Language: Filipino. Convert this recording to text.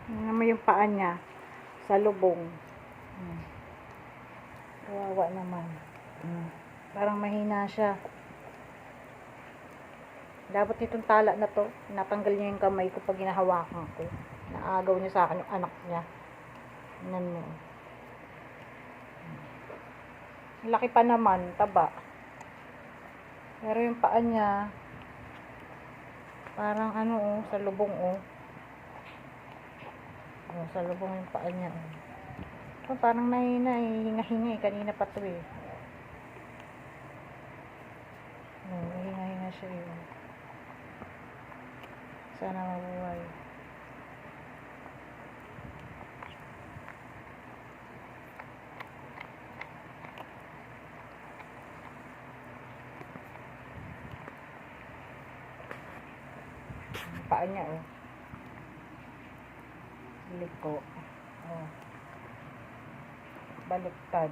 Tingnan mo yung paa niya sa lubong. Kawawa naman. Parang mahina siya. Dapat itong tala na to, natanggal niya yung kamay ko pag hinahawakan ko. Naagaw niya sa akin yung anak niya. Tingnan mo. Laki pa naman, taba. Pero yung paa niya, parang sa lubong sa lubong yung paa niya. Parang nahina hinga-hinga kanina pa to hinga-hinga siya Sana mabuhay. Paa niya liko baliktad.